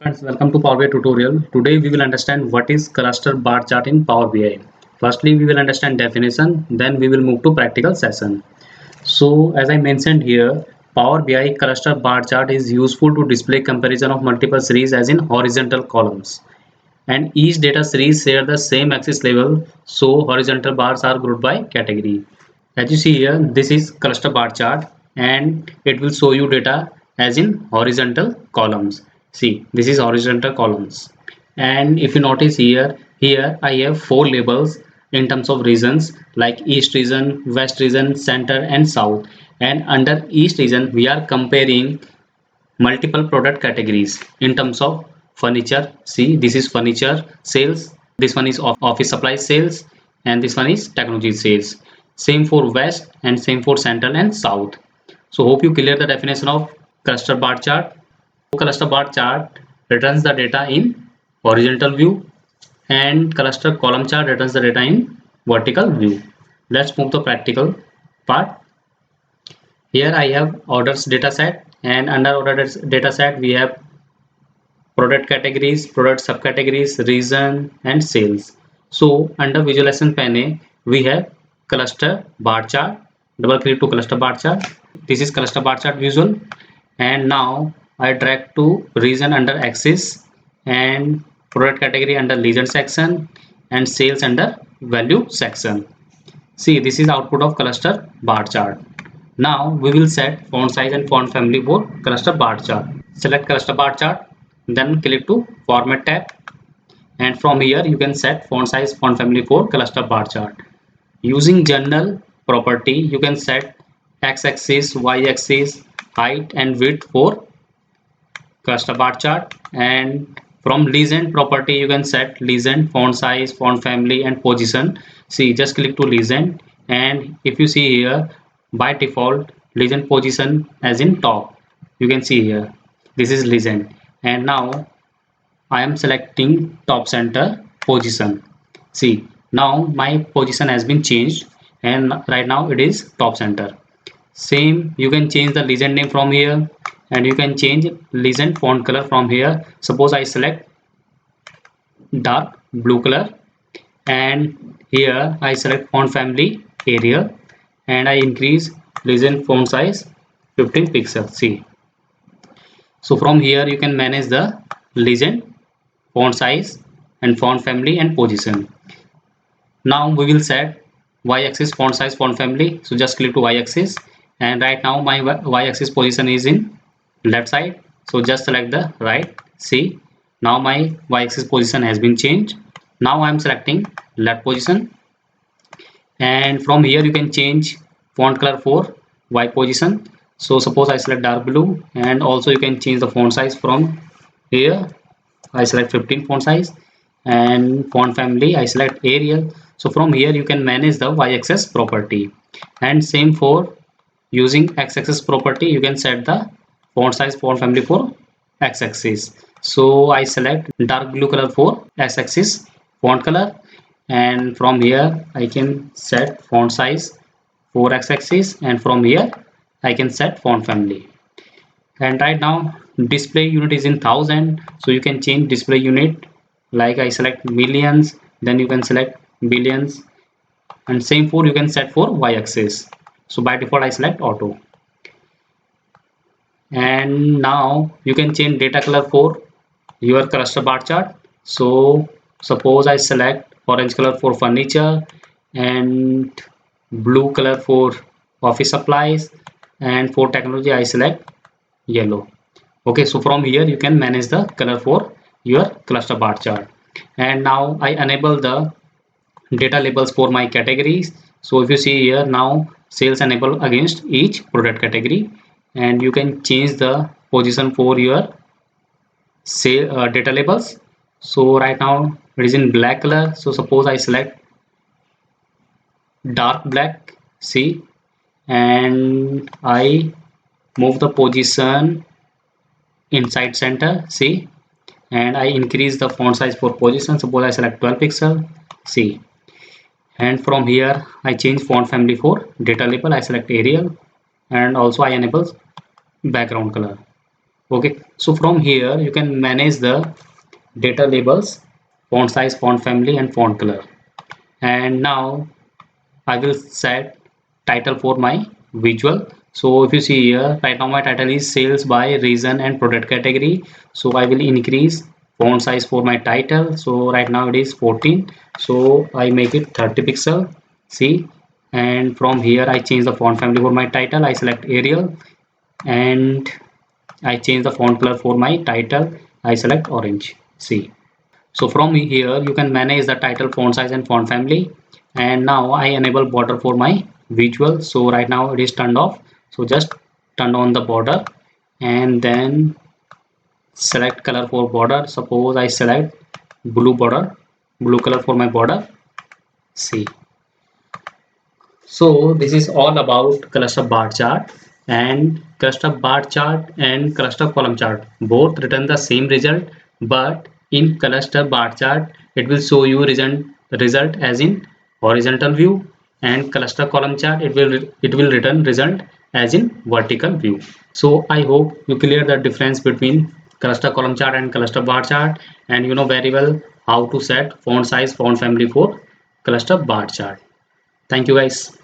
Friends, welcome to Power BI tutorial. Today we will understand what is cluster bar chart in Power BI. Firstly, we will understand definition, then we will move to practical session. So, as I mentioned here, Power BI cluster bar chart is useful to display comparison of multiple series as in horizontal columns. And each data series share the same axis level, so horizontal bars are grouped by category. As you see here, this is cluster bar chart and it will show you data as in horizontal columns. See, this is horizontal columns. And if you notice here I have four labels in terms of regions like east region, west region, center and south. And under each region we are comparing multiple product categories in terms of furniture. See, this is furniture sales, this one is office supply sales, and this one is technology sales. Same for west and same for central and south. So hope you clear the definition of cluster bar chart. Cluster bar chart returns the data in horizontal view and cluster column chart returns the data in vertical view. Let's move to practical part. Here I have orders data set, and under orders data set we have product categories, product subcategories, region and sales. So under visualization pane we have cluster bar chart. Double click to cluster bar chart. This is cluster bar chart visual, and now I drag to region under axis and product category under region section and sales under value section. See, this is output of cluster bar chart. Now we will set font size and font family for cluster bar chart. Select cluster bar chart, then click to format tab, and from here you can set font size, font family for cluster bar chart. Using general property, you can set x-axis, y-axis, height and width for cluster bar chart, and from legend property you can set legend, font size, font family and position. See, just click to legend, and if you see here, by default legend position as in top, you can see here this is legend. And now I am selecting top center position. See, now my position has been changed and right now it is top center. Same, you can change the legend name from here, and you can change legend font color from here. Suppose I select dark blue color, and here I select font family Arial, and I increase legend font size 15 pixels. See, so from here you can manage the legend, font size and font family and position. Now we will set y-axis, font size, font family. So just click to y-axis, and right now my y-axis position is in left side, so just select the right. See, now my y-axis position has been changed. Now I am selecting left position, and from here you can change font color for y position. So suppose I select dark blue, and also you can change the font size from here. I select 15 font size, and font family I select Arial. So from here you can manage the y-axis property, and same for using x-axis property, you can set the font size, font family for x-axis. So I select dark blue color for x-axis font color, and from here I can set font size for x-axis, and from here I can set font family. And right now display unit is in thousand, so you can change display unit, like I select millions, then you can select billions, and same for you can set for y-axis. So by default I select auto. And now you can change data color for your cluster bar chart. So suppose I select orange color for furniture and blue color for office supplies, and for technology I select yellow. Okay, so from here you can manage the color for your cluster bar chart. And now I enable the data labels for my categories. So if you see here, now sales enable against each product category, and you can change the position for your say data labels. So right now it is in black color, so suppose I select dark black. See, and I move the position inside center. See, and I increase the font size for position. Suppose I select 12 pixel. See, and from here I change font family for data label. I select Arial, and also I enable background color. Okay, so from here you can manage the data labels, font size, font family, and font color. And now I will set title for my visual. So if you see here, right now my title is sales by region and product category. So I will increase font size for my title. So right now it is 14. So I make it 30 pixel. See, and from here I change the font family for my title. I select Arial, and I change the font color for my title. I select orange. See. So from here you can manage the title, font size, and font family. And now I enable border for my visual. So right now it is turned off. So just turn on the border and then select color for border. Suppose I select blue border, blue color for my border. See. So this is all about cluster bar chart, and cluster bar chart and cluster column chart both return the same result, but in cluster bar chart it will show you result as in horizontal view, and cluster column chart it will return result as in vertical view. So I hope you clear the difference between cluster column chart and cluster bar chart, and you know very well how to set font size, font family for cluster bar chart. Thank you guys.